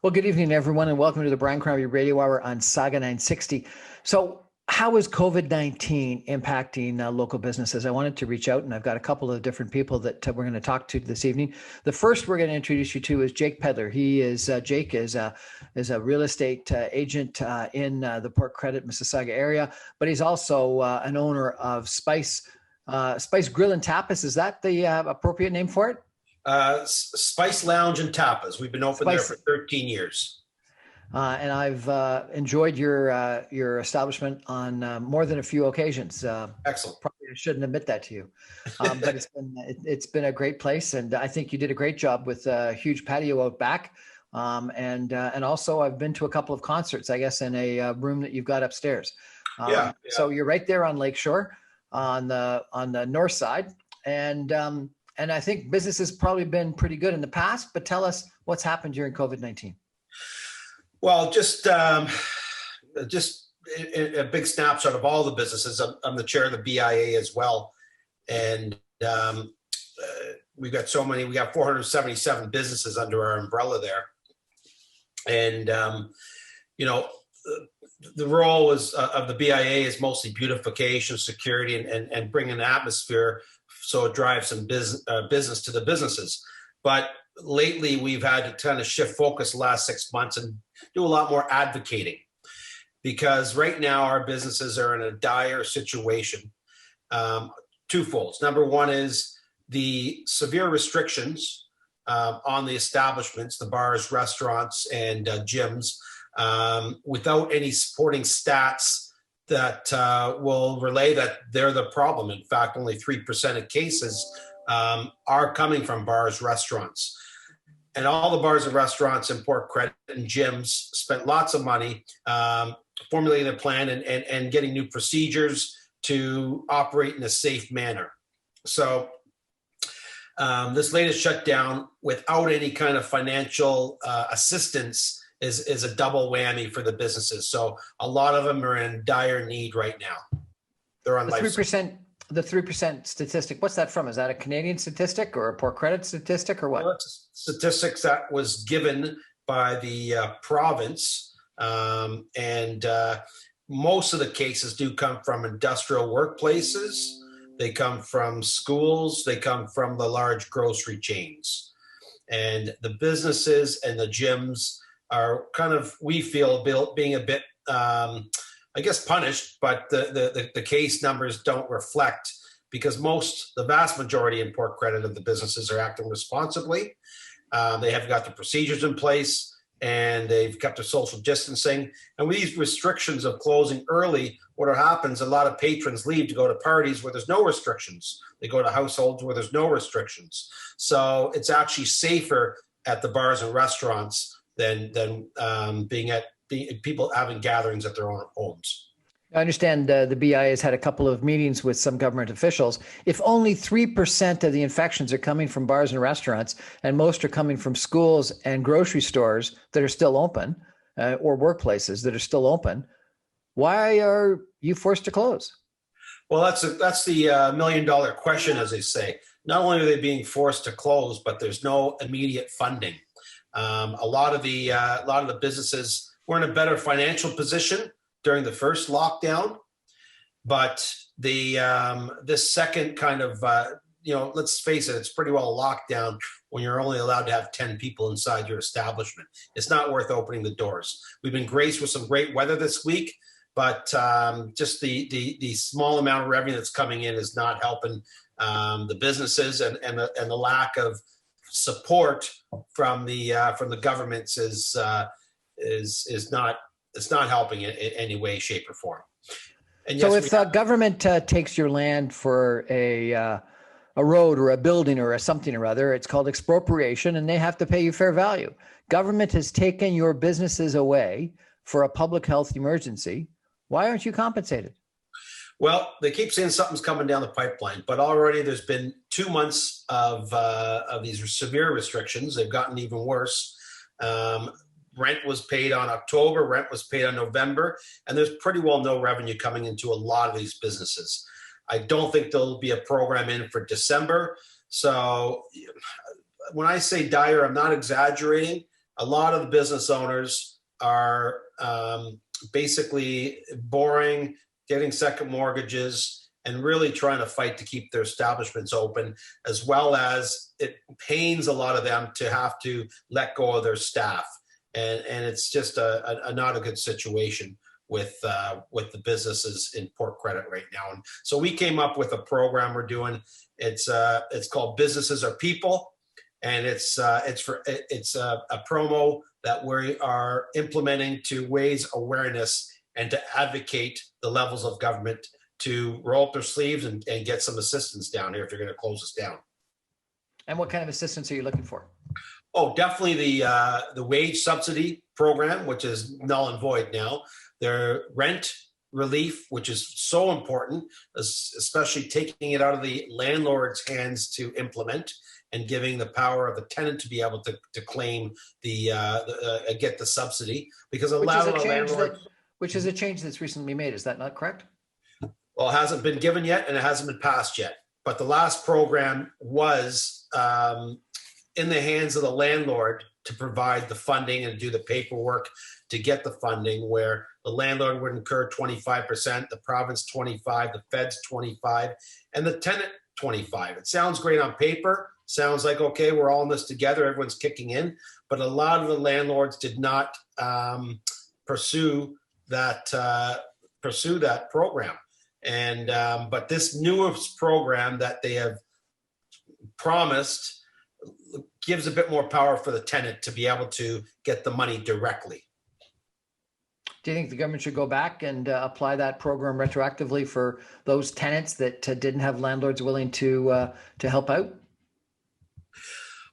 Well, good evening, everyone, and welcome to the Brian Crombie Radio Hour on Saga 960. So, how is COVID-19 impacting local businesses? I wanted to reach out, and I've got a couple of different people that we're going to talk to this evening. The first we're going to introduce you to is Jake Pedlar. Jake is a real estate agent in the Port Credit, Mississauga area, but he's also an owner of Spice Grill and Tapas. Is that the appropriate name for it? Spice Lounge and Tapas. We've been open there for 13 years. And I've enjoyed your establishment on more than a few occasions. Excellent. Probably shouldn't admit that to you, but it's been a great place, and I think you did a great job with a huge patio out back. And also I've been to a couple of concerts, I guess, in a room that you've got upstairs. Yeah. So you're right there on Lakeshore, on the north side, and I think business has probably been pretty good in the past, but tell us what's happened during COVID-19. Well, just a big snapshot of all the businesses. I'm the chair of the BIA as well. And we've got we got 477 businesses under our umbrella there. And, the role of the BIA is mostly beautification, security, and bring an atmosphere so it drives some business to the businesses. But lately, we've had to kind of shift focus the last 6 months and do a lot more advocating, because right now our businesses are in a dire situation. Twofold. Number one is the severe restrictions on the establishments, the bars, restaurants, and gyms, without any supporting stats that will relay that they're the problem. In fact, only 3% of cases are coming from bars, restaurants. And all the bars and restaurants in Port Credit and gyms spent lots of money formulating a plan and getting new procedures to operate in a safe manner. So this latest shutdown without any kind of financial assistance is a double whammy for the businesses. So a lot of them are in dire need right now. They're on life. 3%. The 3% statistic, what's that from? Is that a Canadian statistic or a Port Credit statistic or what? Well, it's statistics that was given by the province. And most of the cases do come from industrial workplaces. They come from schools. They come from the large grocery chains. And the businesses and the gyms are kind of, we feel, being a bit punished, but the case numbers don't reflect, because the vast majority in Port Credit of the businesses are acting responsibly. They have got the procedures in place, and they've kept their social distancing. And with these restrictions of closing early, what happens, a lot of patrons leave to go to parties where there's no restrictions. They go to households where there's no restrictions. So it's actually safer at the bars and restaurants than people having gatherings at their own homes. I understand the BI has had a couple of meetings with some government officials. If only 3% of the infections are coming from bars and restaurants, and most are coming from schools and grocery stores that are still open, or workplaces that are still open, why are you forced to close? Well, that's the million-dollar question, as they say. Not only are they being forced to close, but there's no immediate funding. A lot of the businesses were in a better financial position during the first lockdown, but this second kind of let's face it, it's pretty well a lockdown when you're only allowed to have 10 people inside your establishment. It's not worth opening the doors. We've been graced with some great weather this week, but just the small amount of revenue that's coming in is not helping the businesses, and the lack of support from the governments is not helping in any way, shape, or form. And so, if the government takes your land for a road or a building or something or other, it's called expropriation, and they have to pay you fair value. Government has taken your businesses away for a public health emergency. Why aren't you compensated? Well, they keep saying something's coming down the pipeline, but already there's been 2 months of these severe restrictions. They've gotten even worse. Rent was paid on October, rent was paid on November, and there's pretty well no revenue coming into a lot of these businesses. I don't think there'll be a program in for December. So when I say dire, I'm not exaggerating. a lot of the business owners are basically borrowing, getting second mortgages, and really trying to fight to keep their establishments open, as well as it pains a lot of them to have to let go of their staff. And it's just a not a good situation with the businesses in Port Credit right now. And so we came up with a program we're doing. It's called Businesses Are People, and it's a promo that we are implementing to raise awareness and to advocate the levels of government to roll up their sleeves and get some assistance down here if they're going to close us down. And what kind of assistance are you looking for? Oh, definitely the wage subsidy program, which is null and void now. Their rent relief, which is so important, especially taking it out of the landlord's hands to implement and giving the power of the tenant to be able to claim get the subsidy, because a lot of the landlords. Which is a change that's recently made. Is that not correct? Well, it hasn't been given yet and it hasn't been passed yet. But the last program was in the hands of the landlord to provide the funding and do the paperwork to get the funding, where the landlord would incur 25%, the province 25%, the feds 25%, and the tenant 25%. It sounds great on paper. Sounds like, okay, we're all in this together. Everyone's kicking in. But a lot of the landlords did not pursue that program. And but this newest program that they have promised gives a bit more power for the tenant to be able to get the money directly. Do you think the government should go back and apply that program retroactively for those tenants that didn't have landlords willing to help out?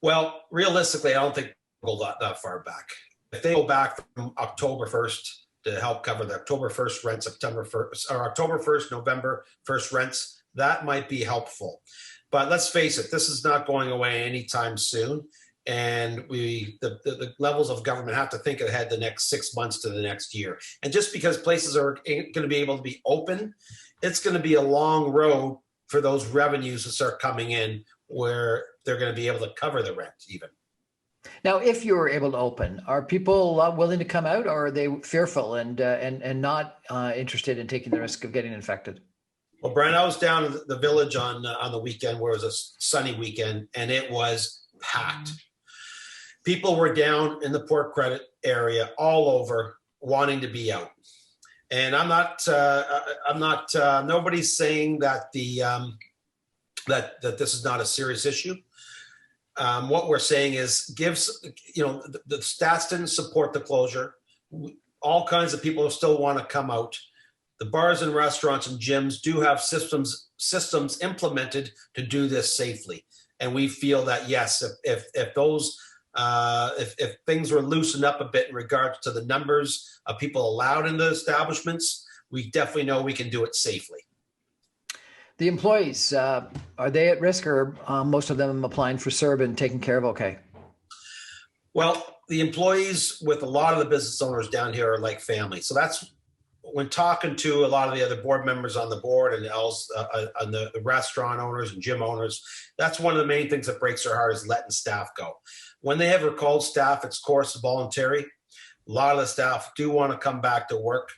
Well, realistically, I don't think we'll go that far back. If they go back from October 1st to help cover the October 1st rent, September 1st, or October 1st, November 1st rents, that might be helpful. But let's face it, this is not going away anytime soon. And the levels of government have to think ahead the next 6 months to the next year. And just because places are going to be able to be open, it's going to be a long road for those revenues to start coming in where they're going to be able to cover the rent even. Now, if you were able to open, are people willing to come out, or are they fearful and not interested in taking the risk of getting infected? Well, Brian, I was down in the village on the weekend, where it was a sunny weekend, and it was packed. People were down in the Port Credit area all over wanting to be out. And I'm not nobody's saying that that this is not a serious issue. What we're saying is the stats didn't support the closure. All kinds of people still want to come out. The bars and restaurants and gyms do have systems implemented to do this safely. And we feel that, yes, if things were loosened up a bit in regards to the numbers of people allowed in the establishments, we definitely know we can do it safely. The employees, are they at risk, or most of them applying for CERB and taken care of okay? Well, the employees with a lot of the business owners down here are like family. So that's when talking to a lot of the other board members on the board and the restaurant owners and gym owners, that's one of the main things that breaks their heart, is letting staff go. When they have recalled staff, it's of course voluntary. A lot of the staff do want to come back to work.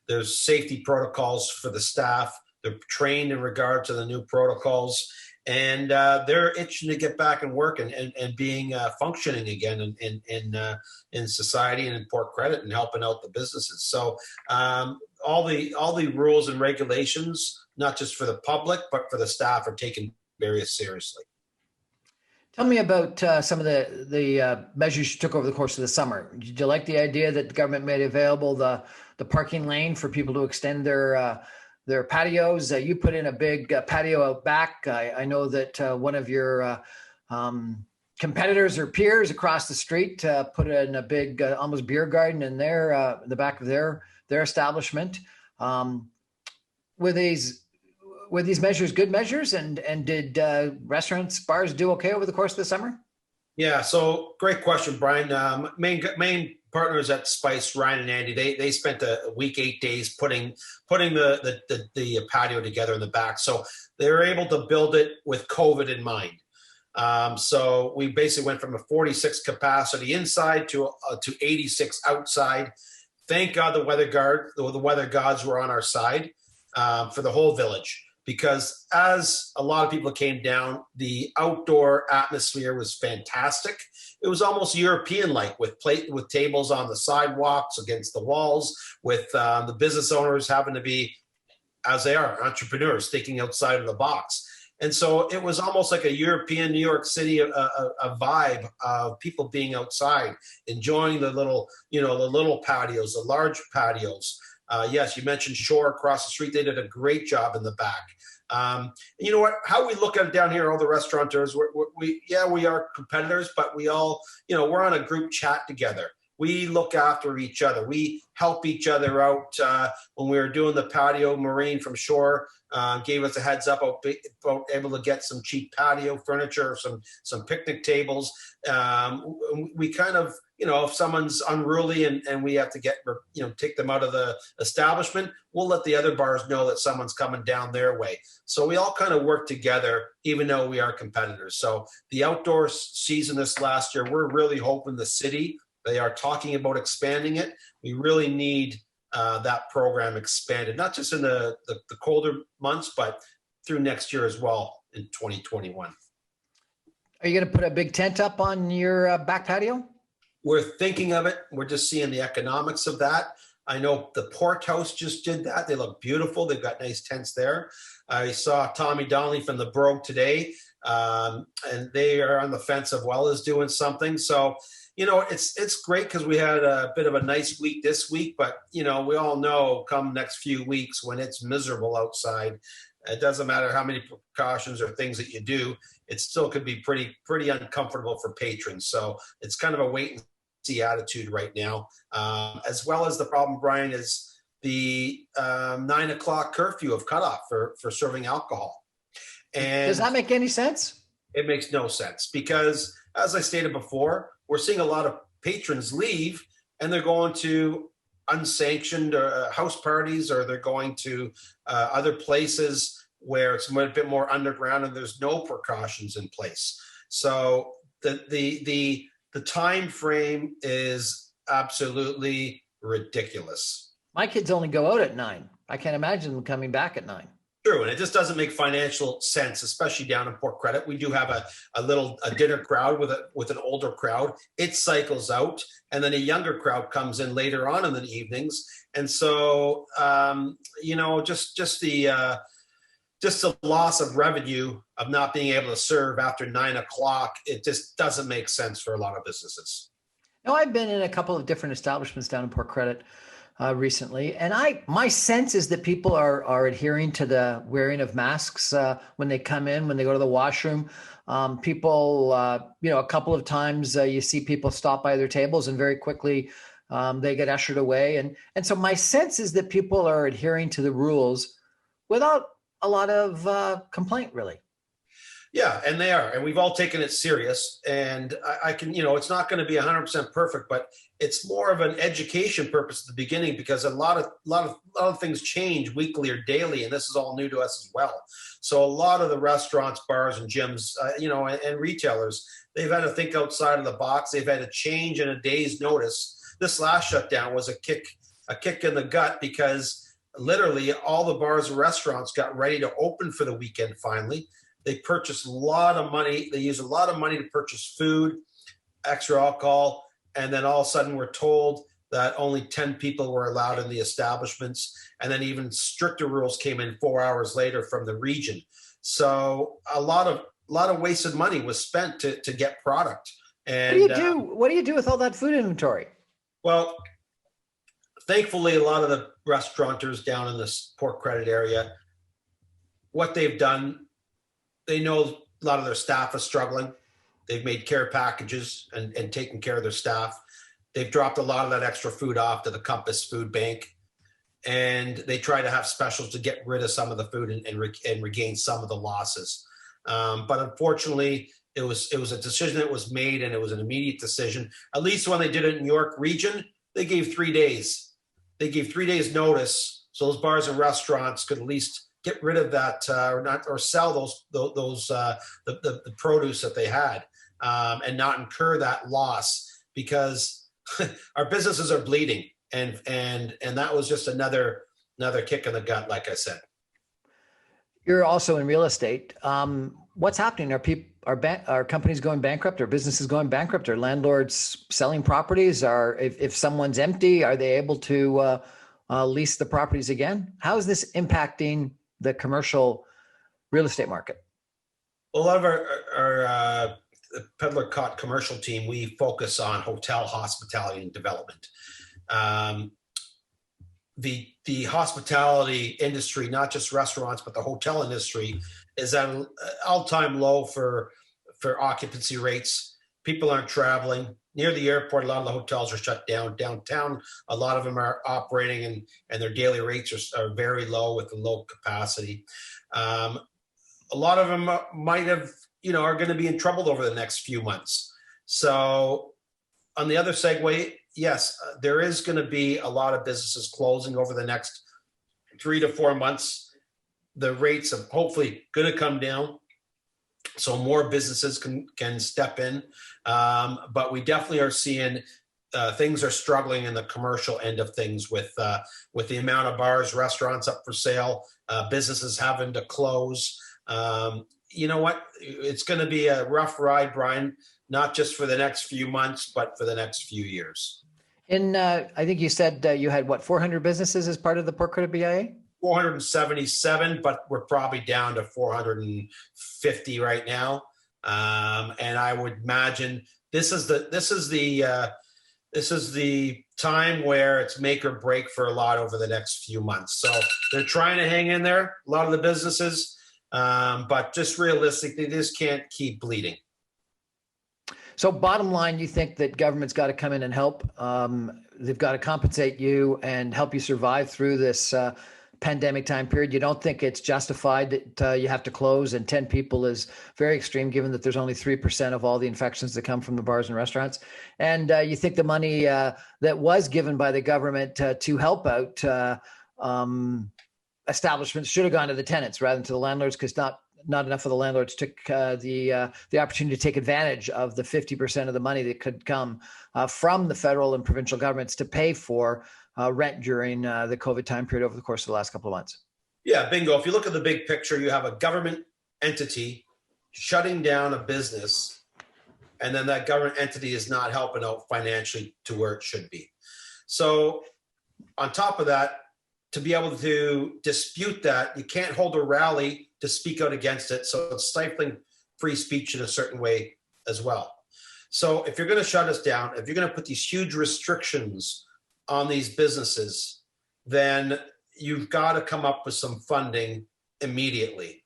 There's safety protocols for the staff. They're trained in regard to the new protocols, and they're itching to get back and work and being functioning again in society and in Port Credit and helping out the businesses. So all the rules and regulations, not just for the public but for the staff, are taken very seriously. Tell me about some of the measures you took over the course of the summer. Did you like the idea that the government made available the parking lane for people to extend their patios? You put in a big patio out back. I know that one of your competitors or peers across the street put in a big almost beer garden in the back of their establishment. Were these measures good measures, and did restaurants, bars do okay over the course of the summer? Yeah, so great question, Brian. Main partners at Spice, Ryan and Andy, they spent a week, 8 days putting the patio together in the back. So they were able to build it with COVID in mind. So we basically went from a 46 capacity inside to 86 outside. Thank God the weather gods were on our side for the whole village, because as a lot of people came down, the outdoor atmosphere was fantastic. It was almost European-like, with tables on the sidewalks, against the walls, with the business owners having to be, as they are, entrepreneurs, thinking outside of the box. And so it was almost like a European New York City, a vibe of people being outside, enjoying the little patios, the large patios. Yes, you mentioned Shore across the street. They did a great job in the back. You know what? How we look at it down here, all the restaurateurs, we are competitors, but we all, we're on a group chat together. We look after each other. We help each other out. When we were doing the patio, Maureen from Shore gave us a heads up about able to get some cheap patio furniture, some picnic tables. We kind of, if someone's unruly and we have to take them out of the establishment, we'll let the other bars know that someone's coming down their way. So we all kind of work together, even though we are competitors. So the outdoor season this last year, we're really hoping the city, they are talking about expanding it. We really need that program expanded, not just in the colder months, but through next year as well in 2021. Are you going to put a big tent up on your back patio? We're thinking of it. We're just seeing the economics of that. I know the Port House just did that. They look beautiful. They've got nice tents there. I saw Tommy Donnelly from the Brogue today, and they are on the fence of well as doing something. So, it's great because we had a bit of a nice week this week, but, we all know come next few weeks when it's miserable outside, it doesn't matter how many precautions or things that you do, it still could be pretty uncomfortable for patrons. So it's kind of a wait and see attitude right now. As well as the problem, Brian, is the 9 o'clock curfew of cutoff for serving alcohol. And does that make any sense? It makes no sense because, as I stated before, we're seeing a lot of patrons leave and they're going to unsanctioned house parties, or they're going to other places where it's a bit more underground and there's no precautions in place. So the time frame is absolutely ridiculous. My kids only go out at 9. I can't imagine them coming back at 9. True, and it just doesn't make financial sense, especially down in Port Credit. We do have a dinner crowd with an older crowd. It cycles out, and then a younger crowd comes in later on in the evenings. And so, just the loss of revenue of not being able to serve after 9 o'clock, it just doesn't make sense for a lot of businesses. Now, I've been in a couple of different establishments down in Port Credit recently, and my sense is that people are adhering to the wearing of masks when they come in, when they go to the washroom. People, a couple of times you see people stop by their tables and very quickly they get ushered away. And so my sense is that people are adhering to the rules without a lot of complaint, really. Yeah, and they are, and we've all taken it serious. And I can, it's not going to be 100% perfect, but it's more of an education purpose at the beginning, because a lot of things change weekly or daily, and this is all new to us as well. So a lot of the restaurants, bars, and gyms, and retailers, they've had to think outside of the box. They've had to change in a day's notice. This last shutdown was a kick in the gut, because literally all the bars and restaurants got ready to open for the weekend finally. They purchased a lot of money. They used a lot of money to purchase food, extra alcohol, and then all of a sudden we're told that only 10 people were allowed in the establishments, and then even stricter rules came in 4 hours later from the region. So a lot of wasted money was spent to get product. And what do you do with all that food inventory? Well, thankfully, a lot of the restaurateurs down in this Port Credit area, what they've done, they know a lot of their staff is struggling. They've made care packages and taken care of their staff. They've dropped a lot of that extra food off to the Compass Food Bank, and they try to have specials to get rid of some of the food and regain some of the losses. But unfortunately, it was a decision that was made, and it was an immediate decision. At least when they did it in York Region, they gave 3 days. They gave 3 days notice, so those bars and restaurants could at least get rid of that or sell the produce that they had, and not incur that loss, because our businesses are bleeding, and that was just another kick in the gut, like I said. You're also in real estate. What's happening? Are companies going bankrupt? Are businesses going bankrupt? Are landlords selling properties? If someone's empty, are they able to lease the properties again? How is this impacting the commercial real estate market? A lot of our Pedlar Cot commercial team, we focus on hotel hospitality and development. The hospitality industry, not just restaurants, but the hotel industry, is at an all-time low for occupancy rates. People aren't traveling. Near the airport, a lot of the hotels are shut down. Downtown, a lot of them are operating, and their daily rates are very low with the low capacity. A lot of them might have, are going to be in trouble over the next few months. So on the other segue, yes, there is going to be a lot of businesses closing over the next 3 to 4 months. The rates are hopefully going to come down, so more businesses can step in. But we definitely are seeing things are struggling in the commercial end of things with the amount of bars, restaurants up for sale, businesses having to close. You know what? It's going to be a rough ride, Brian, not just for the next few months, but for the next few years. And I think you said you had 400 businesses as part of the Port Credit BIA? 477, but we're probably down to 450 right now. And I would imagine this is the time where it's make or break for a lot over the next few months. So they're trying to hang in there, a lot of the businesses, but just realistically, they just can't keep bleeding. So bottom line, you think that government's got to come in and help. They've got to compensate you and help you survive through this pandemic time period. You don't think it's justified that you have to close, and 10 people is very extreme, given that there's only 3% of all the infections that come from the bars and restaurants. And you think the money that was given by the government to help out establishments should have gone to the tenants rather than to the landlords, because not enough of the landlords took the opportunity to take advantage of the 50% of the money that could come from the federal and provincial governments to pay for rent during the COVID time period over the course of the last couple of months. Yeah, bingo. If you look at the big picture, you have a government entity shutting down a business, and then that government entity is not helping out financially to where it should be. So on top of that, to be able to dispute that, you can't hold a rally to speak out against it. So it's stifling free speech in a certain way as well. So if you're going to shut us down, if you're going to put these huge restrictions on these businesses, then you've got to come up with some funding immediately.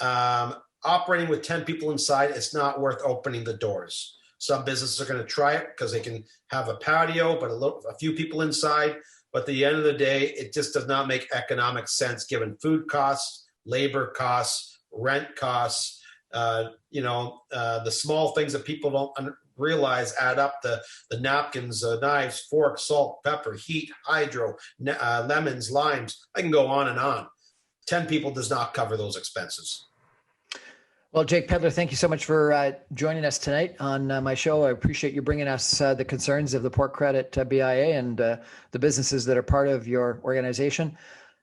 Operating with 10 people inside, it's not worth opening the doors. Some businesses are going to try it because they can have a patio, but a few people inside. But at the end of the day, it just does not make economic sense given food costs, labor costs, rent costs, the small things that people don't realize add up, the napkins, knives, forks, salt, pepper, heat, hydro, lemons, limes. I can go on and on. 10 people does not cover those expenses. Well, Jake Pedlar, thank you so much for joining us tonight on my show. I appreciate you bringing us the concerns of the Port Credit BIA and the businesses that are part of your organization.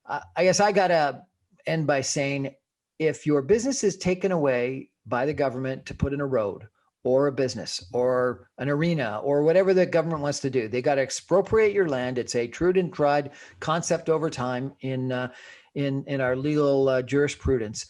I guess I got to end by saying, if your business is taken away by the government to put in a road or a business or an arena or whatever the government wants to do, they got to expropriate your land. It's a true and tried concept over time in our legal jurisprudence.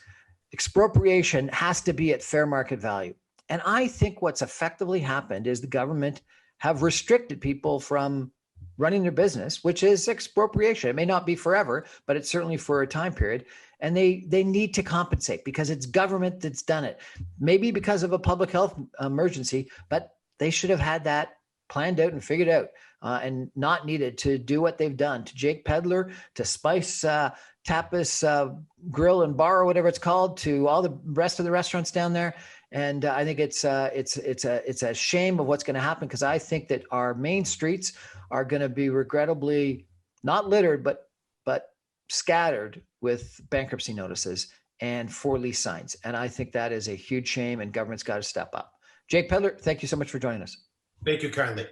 Expropriation has to be at fair market value. And I think what's effectively happened is the government have restricted people from running their business, which is expropriation. It may not be forever, but it's certainly for a time period. And they need to compensate because it's government that's done it. Maybe because of a public health emergency, but they should have had that planned out and figured out and not needed to do what they've done to Jake Pedlar, to Spice Tapas Grill and Bar, or whatever it's called, to all the rest of the restaurants down there. And I think it's a shame of what's going to happen, because I think that our main streets are going to be regrettably not littered, but scattered with bankruptcy notices and for lease signs. And I think that is a huge shame, and government's got to step up. Jake Pedlar, thank you so much for joining us. Thank you kindly.